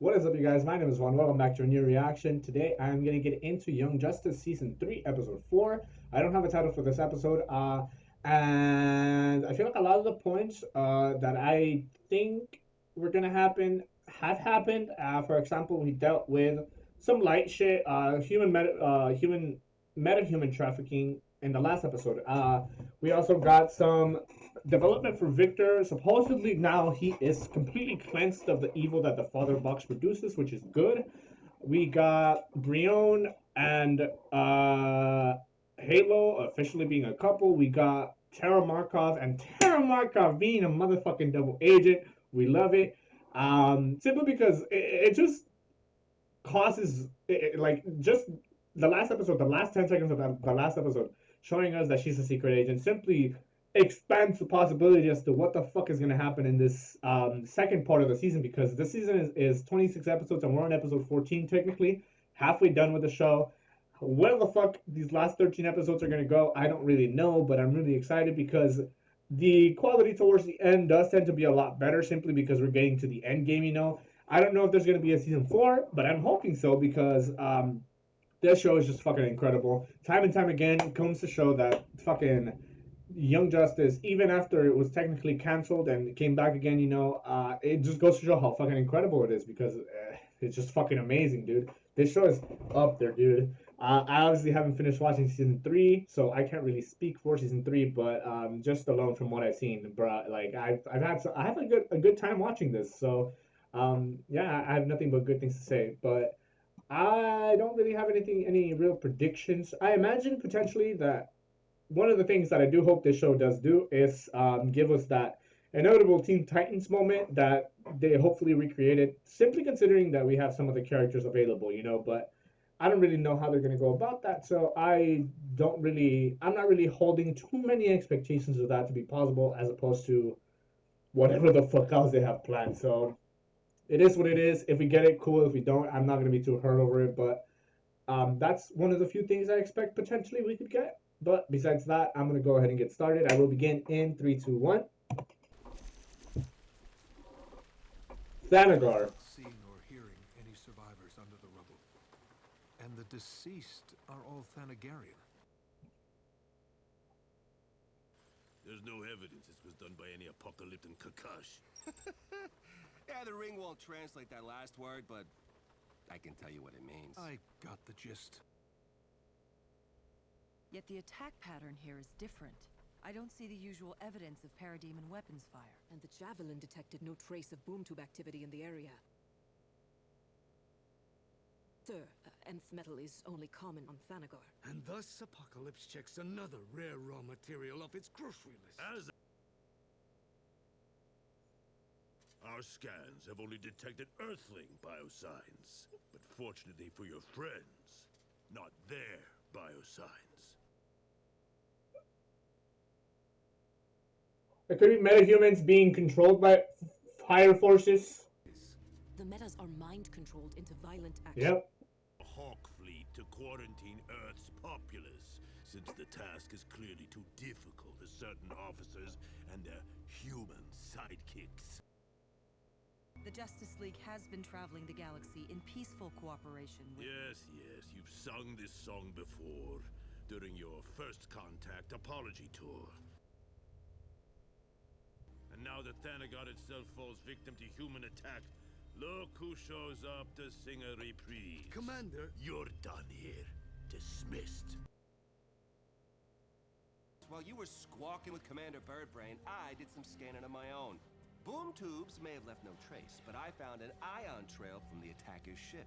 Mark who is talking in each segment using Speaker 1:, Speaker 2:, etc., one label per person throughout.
Speaker 1: What is up, you guys? My name is Juan. Welcome back to a new reaction. Today, I'm going to get into Young Justice Season 3, Episode 4. I don't have a title for this episode, and I feel like a lot of the points that I think were going to happen have happened. For example, we dealt with some light shit, human meta-human trafficking in the last episode. We also got some development for Victor. Supposedly now he is completely cleansed of the evil that the Father Box produces, which is good. We got Brion and Halo officially being a couple. We got Tara Markov and Tara Markov being a motherfucking double agent. We love it. Simply because it just causes like just the last episode, the last 10 seconds of the last episode, showing us that she's a secret agent, simply expands the possibility as to what the fuck is going to happen in this second part of the season, because this season is 26 episodes and we're on episode 14 technically, halfway done with the show. Where the fuck these last 13 episodes are going to go, I don't really know, but I'm really excited because the quality towards the end does tend to be a lot better, simply because we're getting to the end game, you know. I don't know if there's going to be a season 4, but I'm hoping so, because this show is just fucking incredible. Time and time again, it comes to show that fucking Young Justice, even after it was technically canceled and it came back again, you know, it just goes to show how fucking incredible it is, because it's just fucking amazing, dude. This show is up there, dude. I obviously haven't finished watching season 3, so I can't really speak for season 3. But just alone from what I've seen, bro, like I have a good time watching this. So yeah, I have nothing but good things to say. But I don't really have any real predictions. I imagine potentially that one of the things that I do hope this show does do is give us that inevitable Teen Titans moment that they hopefully recreated, simply considering that we have some of the characters available, you know. But I don't really know how they're going to go about that, so I'm not really holding too many expectations of that to be possible, as opposed to whatever the fuck else they have planned. So it is what it is. If we get it, cool. If we don't, I'm not going to be too hurt over it. But that's one of the few things I expect potentially we could get. But besides that, I'm going to go ahead and get started. I will begin in 3, 2, 1.
Speaker 2: I've
Speaker 1: Thanagar.
Speaker 2: not seen or hearing any survivors under the rubble. And the deceased are all Thanagarian.
Speaker 3: There's no evidence this was done by any apocalyptic Kakash.
Speaker 4: Yeah, the ring won't translate that last word, but I can tell you what it means.
Speaker 2: I got the gist.
Speaker 5: Yet the attack pattern here is different. I don't see the usual evidence of parademon weapons fire.
Speaker 6: And the javelin detected no trace of boom tube activity in the area. Sir, nth metal is only common on Thanagar.
Speaker 7: And thus Apocalypse checks another rare raw material off its grocery list.
Speaker 3: As our scans have only detected Earthling biosigns, but fortunately for your friends, not their biosigns.
Speaker 1: It could be metahumans being controlled by higher forces.
Speaker 6: The metas are mind-controlled into violent action.
Speaker 1: Yep.
Speaker 3: Hawk fleet to quarantine Earth's populace, since the task is clearly too difficult for certain officers and their human sidekicks.
Speaker 5: The Justice League has been traveling the galaxy in peaceful cooperation with...
Speaker 3: Yes, you've sung this song before, during your First Contact apology tour. And now that Thanagar itself falls victim to human attack, look who shows up to sing a reprise.
Speaker 7: Commander,
Speaker 3: You're done here. Dismissed.
Speaker 4: While you were squawking with Commander Birdbrain, I did some scanning of my own. Boom tubes may have left no trace, but I found an ion trail from the attacker's ship.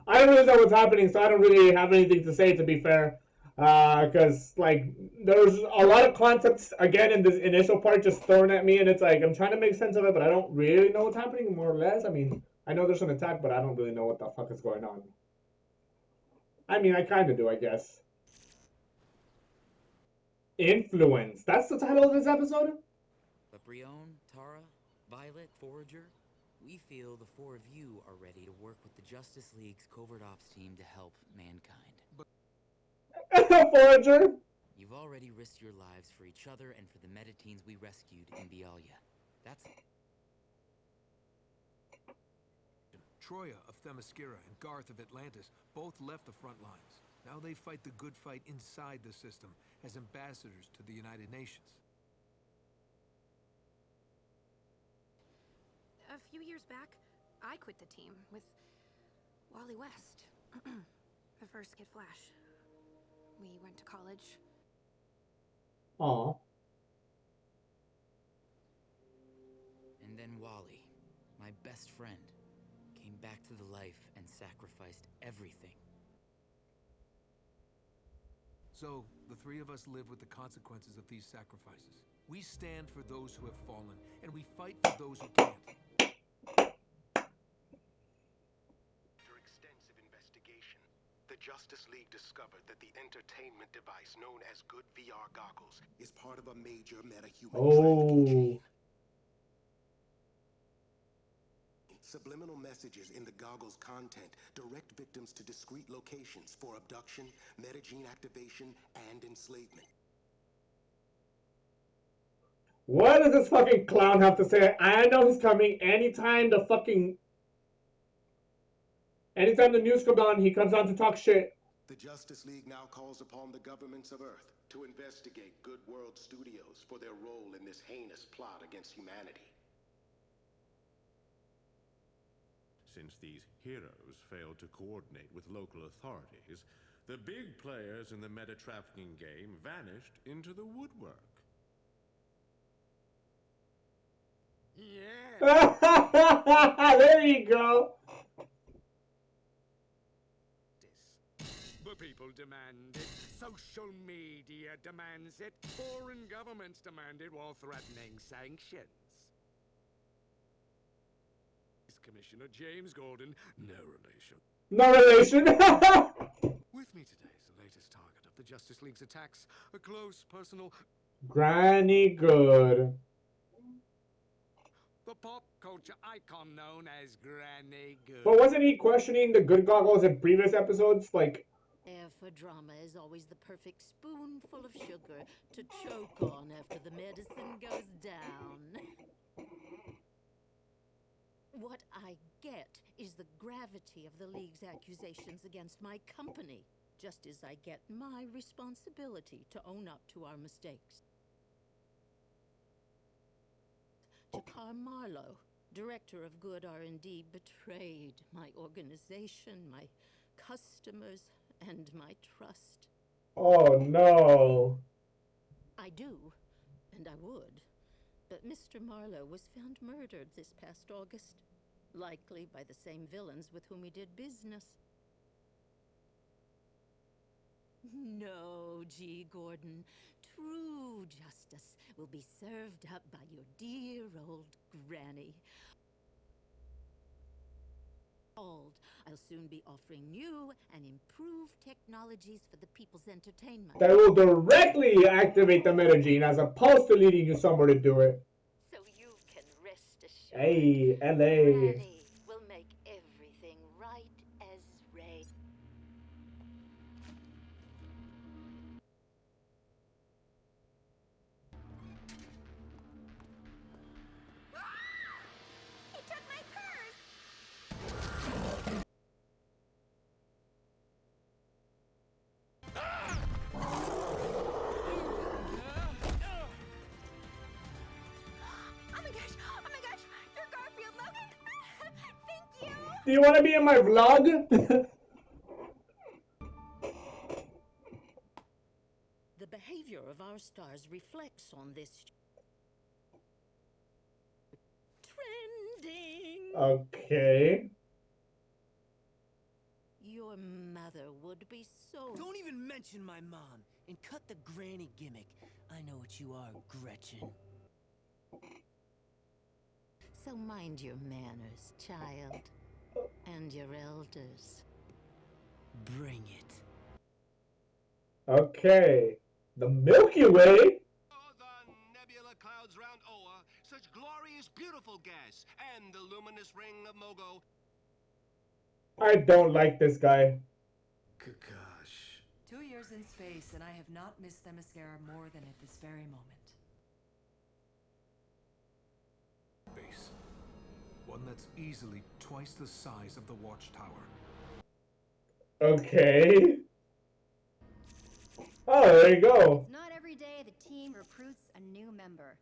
Speaker 1: I don't really know what's happening, so I don't really have anything to say, to be fair. Because, like, there's a lot of concepts, again, in this initial part just thrown at me, and it's like, I'm trying to make sense of it, but I don't really know what's happening, more or less. I mean, I know there's an attack, but I don't really know what the fuck is going on. I mean, I kind of do, I guess. Influence. That's the title of this episode?
Speaker 8: But Brion, Tara, Violet, Forager, we feel the four of you are ready to work with the Justice League's covert ops team to help mankind.
Speaker 1: Forager?
Speaker 8: You've already risked your lives for each other and for the meta-teens we rescued in Bialya. That's...
Speaker 2: Troya of Themyscira and Garth of Atlantis both left the front lines. Now they fight the good fight inside the system as ambassadors to the United Nations.
Speaker 6: A few years back, I quit the team with Wally West. The first Kid Flash. We went to college.
Speaker 1: Aw.
Speaker 8: And then Wally, my best friend, came back to the life and sacrificed everything.
Speaker 2: So, the three of us live with the consequences of these sacrifices. We stand for those who have fallen, and we fight for those who can't.
Speaker 9: After extensive investigation, the Justice League discovered that the entertainment device known as Good VR Goggles is part of a major metahuman trafficking chain. Subliminal messages in the goggles' content direct victims to discrete locations for abduction, metagene activation, and enslavement.
Speaker 1: What does this fucking clown have to say? I know he's coming anytime the news comes on, he comes on to talk shit.
Speaker 9: The Justice League now calls upon the governments of Earth to investigate Good World Studios for their role in this heinous plot against humanity.
Speaker 3: Since these heroes failed to coordinate with local authorities, the big players in the meta-trafficking game vanished into the woodwork.
Speaker 7: Yeah.
Speaker 1: There you go.
Speaker 7: The people demand it. Social media demands it. Foreign governments demand it while threatening sanctions. Commissioner James Gordon, no relation.
Speaker 1: No relation.
Speaker 7: With me today is the latest target of the Justice League's attacks, a close personal...
Speaker 1: Granny Good.
Speaker 7: The pop culture icon known as Granny Good.
Speaker 1: But wasn't he questioning the good goggles in previous episodes? Like...
Speaker 10: Air for drama is always the perfect spoonful of sugar to choke on after the medicine goes down. What I get is the gravity of the League's accusations against my company, just as I get my responsibility to own up to our mistakes. Jakar Marlowe, director of Good R&D, betrayed my organization, my customers, and my trust.
Speaker 1: Oh no.
Speaker 10: I do, and I would. But Mr. Marlowe was found murdered this past August, likely by the same villains with whom he did business. No, G. Gordon. True justice will be served up by your dear old granny. I'll soon be offering new and improved technologies for the people's entertainment.
Speaker 1: That will directly activate the metagene as opposed to leading you somewhere to do it.
Speaker 10: So you can rest assured.
Speaker 1: Hey, LA.
Speaker 10: Granny will make everything right as rain.
Speaker 6: He took my purse! Oh my gosh, you're Garfield Logan! Thank you!
Speaker 1: Do you want to be in my vlog?
Speaker 10: The behavior of our stars reflects on this. Trending!
Speaker 1: Okay.
Speaker 10: Your mother would be so...
Speaker 11: Don't even mention my mom, and cut the granny gimmick. I know what you are, Gretchen.
Speaker 10: So mind your manners, child. And your elders.
Speaker 11: Bring it.
Speaker 1: Okay. The Milky Way?
Speaker 4: Oh, the nebula clouds round Oa, such glorious, beautiful gas, and the luminous ring of Mogo.
Speaker 1: I don't like this guy.
Speaker 2: Kakash.
Speaker 5: 2 years in space, and I have not missed Themyscira more than at this very moment.
Speaker 2: Base. One one that's easily twice the size of the watchtower.
Speaker 1: Okay. Oh, there you go.
Speaker 12: It's not every day the team recruits a new member.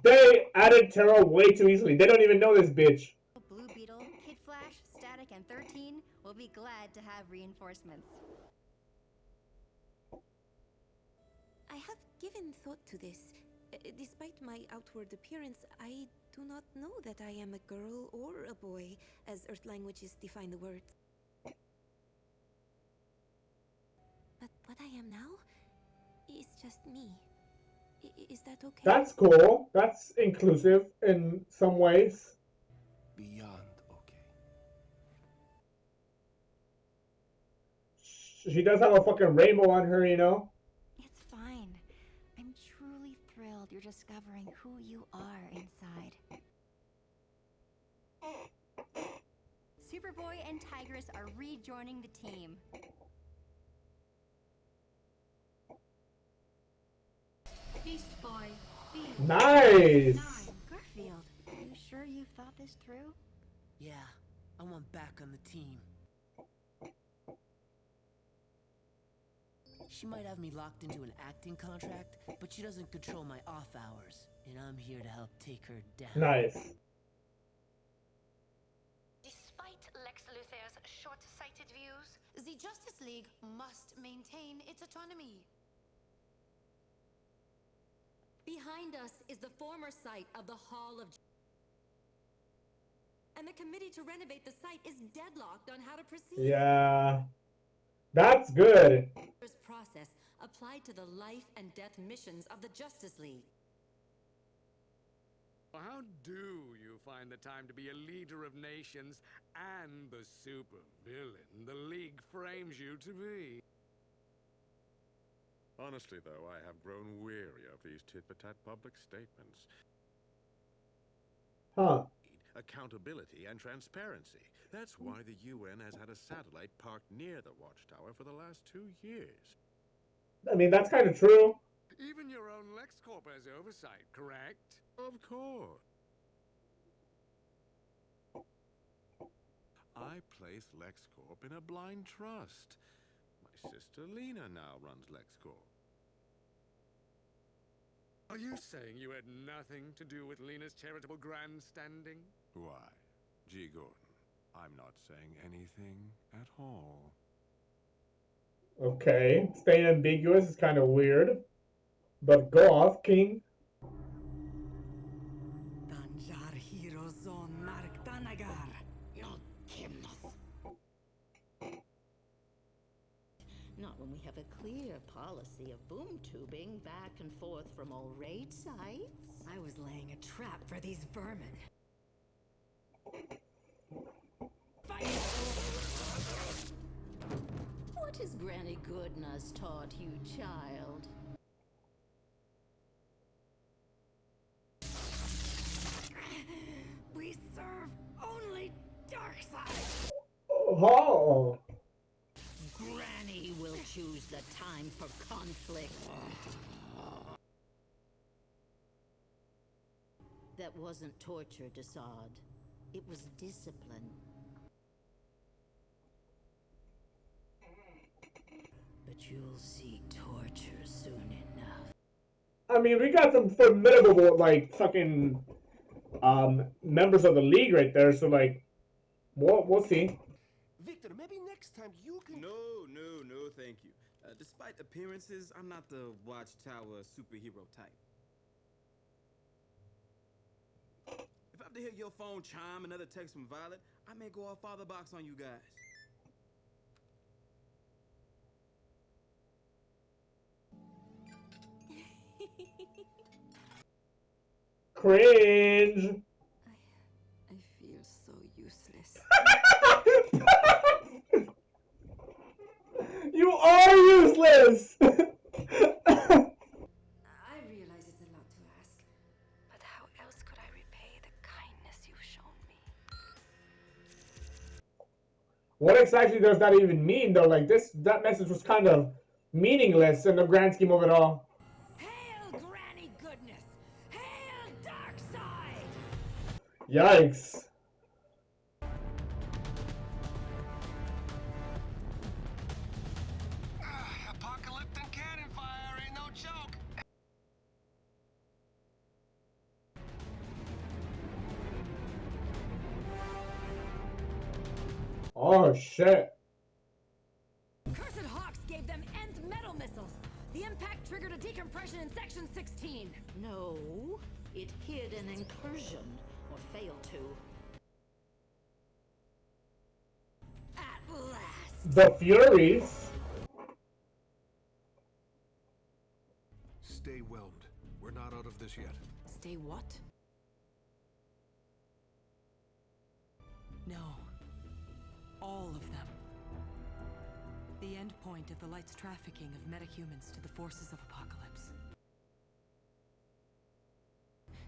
Speaker 1: They added Terra way too easily. They don't even know this bitch.
Speaker 12: Blue Beetle, Kid Flash, Static, and 13 will be glad to have reinforcements.
Speaker 13: I have given thought to this. Despite my outward appearance, I do not know that I am a girl or a boy, as Earth languages define the words. But what I am now is just me. Is that okay?
Speaker 1: That's cool. That's inclusive in some ways.
Speaker 4: Beyond okay.
Speaker 1: She does have a fucking rainbow on her, you know?
Speaker 12: It's fine. I'm truly thrilled you're discovering who you are inside. Superboy and Tigress are rejoining the team.
Speaker 6: Beast Boy,
Speaker 1: Nice!
Speaker 12: Garfield, are you sure you've thought this through?
Speaker 11: Yeah, I want back on the team. She might have me locked into an acting contract, but she doesn't control my off hours, and I'm here to help take her down.
Speaker 1: Nice.
Speaker 6: Despite Lex Luthor's short-sighted views, the Justice League must maintain its autonomy.
Speaker 5: Behind us is the former site of the Hall of... And the committee to renovate the site is deadlocked on how to proceed.
Speaker 1: Yeah. That's good.
Speaker 5: This process applied to the life and death missions of the Justice League.
Speaker 7: How do you find the time to be a leader of nations and the super-villain the League frames you to be?
Speaker 14: Honestly, though, I have grown weary of these tit-for-tat public statements.
Speaker 1: Huh.
Speaker 14: Accountability and transparency. That's why the UN has had a satellite parked near the watchtower for the last 2 years.
Speaker 1: I mean, that's kind of true.
Speaker 7: Even your own LexCorp has oversight, correct?
Speaker 14: Of course. I place LexCorp in a blind trust. My sister Lena now runs LexCorp.
Speaker 7: Are you saying you had nothing to do with Lena's charitable grandstanding?
Speaker 14: Why, G. Gordon, I'm not saying anything at all.
Speaker 1: Okay. Staying ambiguous is kind of weird. But go off, King.
Speaker 8: Danjar heroes on Mark Danagar. No Kimnos.
Speaker 10: Not when we have a clear policy of boom tubing back and forth from all raid sites.
Speaker 5: I was laying a trap for these vermin.
Speaker 10: What has Granny Goodness taught you, child?
Speaker 5: We serve only Darkseid.
Speaker 1: Oh.
Speaker 10: Granny will choose the time for conflict. That wasn't torture, Desaad. It was discipline. But you'll see torture soon enough.
Speaker 1: I mean, we got some formidable, like, fucking, members of the League right there, so, like, we'll see.
Speaker 4: Victor, maybe next time you can...
Speaker 15: No, thank you. Despite appearances, I'm not the Watchtower superhero type. If I have to hear your phone chime, another text from Violet, I may go off Father Box on you guys.
Speaker 1: Cringe.
Speaker 13: I feel so useless.
Speaker 1: You are useless.
Speaker 5: I realize it's a lot to ask.
Speaker 6: But how else could I repay the kindness you've shown me?
Speaker 1: What exactly does that even mean, though? Like, that message was kind of meaningless in the grand scheme of it all.
Speaker 5: Hail, Granny Goodness! Hail Darkseid!
Speaker 1: Yikes.
Speaker 4: Apocalyptic cannon fire ain't no joke.
Speaker 1: Oh shit.
Speaker 5: Cursed Hawks gave them nth metal missiles. The impact triggered a decompression in Section 16.
Speaker 10: No, it hid an incursion, or failed to.
Speaker 5: At last.
Speaker 1: The Furies.
Speaker 2: Stay whelmed. We're not out of this yet.
Speaker 5: Stay what? No. All of them. The end point of the light's trafficking of metahumans to the forces of Apocalypse.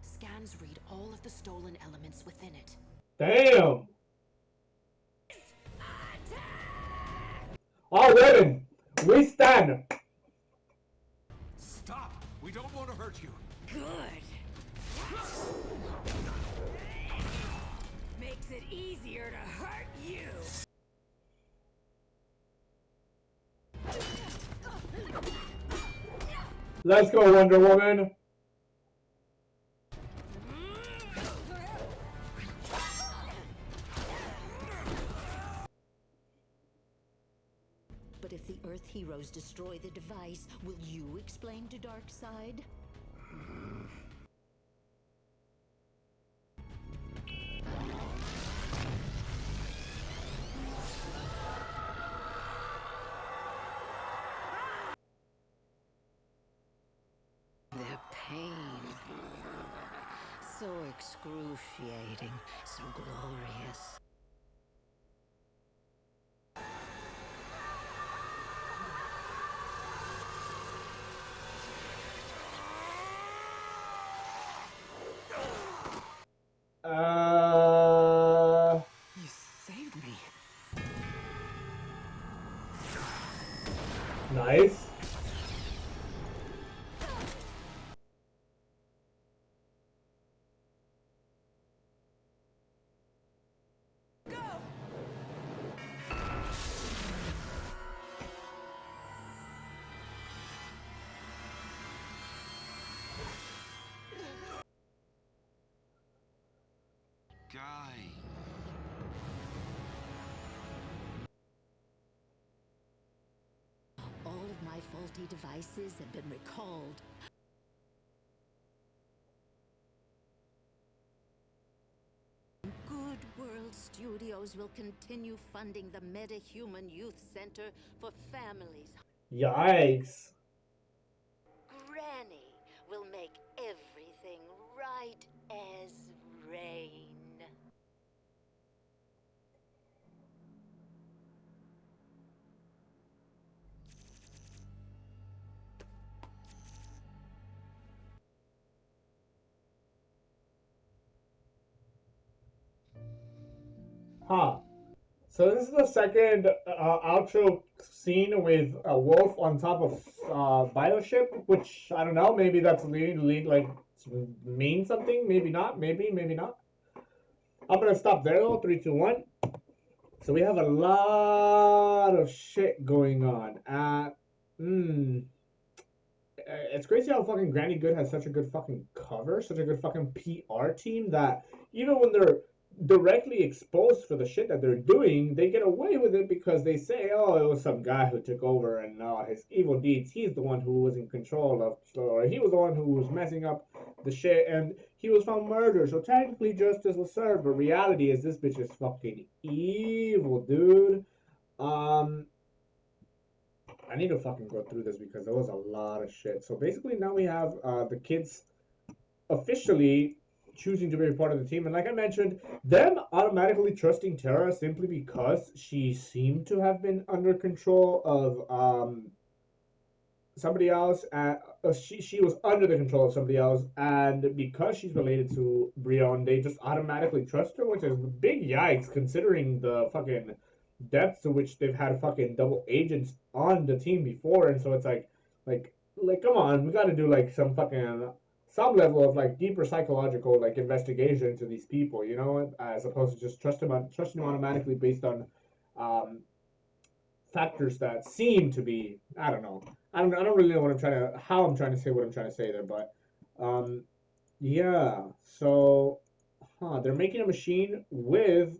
Speaker 5: Scans read all of the stolen elements within it.
Speaker 1: Damn. All women, we stand.
Speaker 2: Stop! We don't want to hurt you.
Speaker 5: Good. Makes it easier to hurt you.
Speaker 1: Let's go, Wonder Woman.
Speaker 10: But if the Earth heroes destroy the device, will you explain to Darkseid?
Speaker 5: The pain. So excruciating, so glorious. You saved me.
Speaker 1: Nice.
Speaker 4: Guy.
Speaker 10: All of my faulty devices have been recalled. Good World Studios will continue funding the Metahuman Youth Center for families.
Speaker 1: Yikes.
Speaker 10: Granny will make everything right as rain.
Speaker 1: Huh. So this is the second outro scene with a wolf on top of Bioship, which I don't know. Maybe that's lead like mean something. Maybe not. Maybe not. I'm gonna stop there though. 3, 2, 1. So we have a lot of shit going on. It's crazy how fucking Granny Good has such a good fucking cover, such a good fucking PR team that even when they're directly exposed for the shit that they're doing, they get away with it because they say, oh, it was some guy who took over and his evil deeds, he's the one who was in control of, or he was the one who was messing up the shit and he was found murdered, so technically justice was served, but reality is this bitch is fucking evil, dude. I need to fucking go through this because there was a lot of shit. So basically now we have the kids officially choosing to be a part of the team. And like I mentioned, them automatically trusting Tara simply because she seemed to have been under control of somebody else. She was under the control of somebody else. And because she's related to Brion, they just automatically trust her, which is big yikes considering the fucking depth to which they've had fucking double agents on the team before. And so it's like come on, we got to do like some fucking some level of like deeper psychological like investigation into these people, you know, as opposed to just trusting them automatically based on um, factors that seem to be, I don't know. I don't really know what I'm trying to how I'm trying to say what I'm trying to say there, but um, yeah. So, they're making a machine with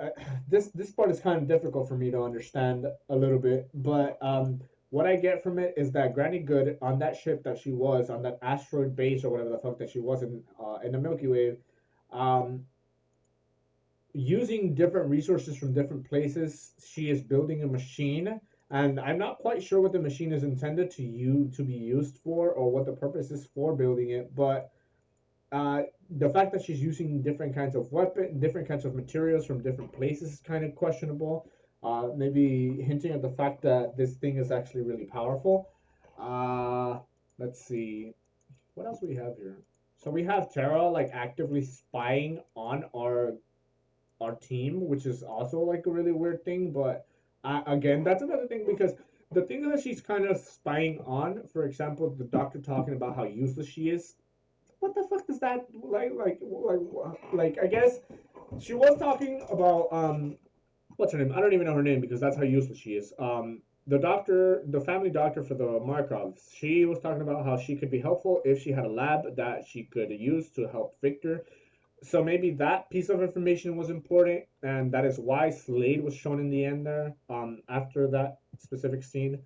Speaker 1: uh, this part is kind of difficult for me to understand a little bit, but what I get from it is that Granny Good on that ship that she was on that asteroid base or whatever the fuck that she was in the Milky Way, um, using different resources from different places, she is building a machine, and I'm not quite sure what the machine is intended to be used for or what the purpose is for building it, but the fact that she's using different kinds of different kinds of materials from different places is kind of questionable. Maybe hinting at the fact that this thing is actually really powerful. Uh, let's see, what else we have here. So we have Tara like actively spying on our team, which is also like a really weird thing. But again, that's another thing because the thing that she's kind of spying on, for example, the doctor talking about how useless she is. What the fuck does that like? I guess she was talking about what's her name? I don't even know her name because that's how useless she is. The doctor, the family doctor for the Markovs, she was talking about how she could be helpful if she had a lab that she could use to help Victor. So maybe that piece of information was important, and that is why Slade was shown in the end there. After that specific scene.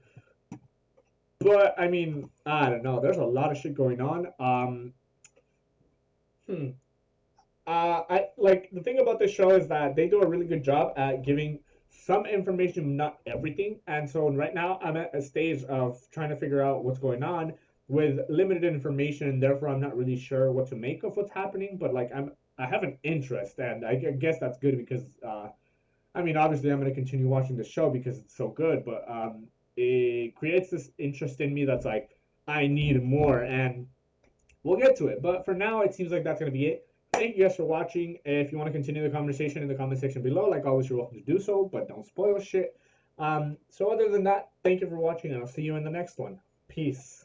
Speaker 1: But I mean, I don't know. There's a lot of shit going on. Hmm. I like the thing about this show is that they do a really good job at giving some information, not everything. And so right now, I'm at a stage of trying to figure out what's going on with limited information, and therefore I'm not really sure what to make of what's happening. But like I have an interest, and I guess that's good because I mean, obviously, I'm going to continue watching the show because it's so good. But it creates this interest in me that's like I need more, and we'll get to it. But for now, it seems like that's going to be it. Thank you guys for watching. If you want to continue the conversation in the comment section below, like always, you're welcome to do so, but don't spoil shit. So other than that, thank you for watching, and I'll see you in the next one. Peace.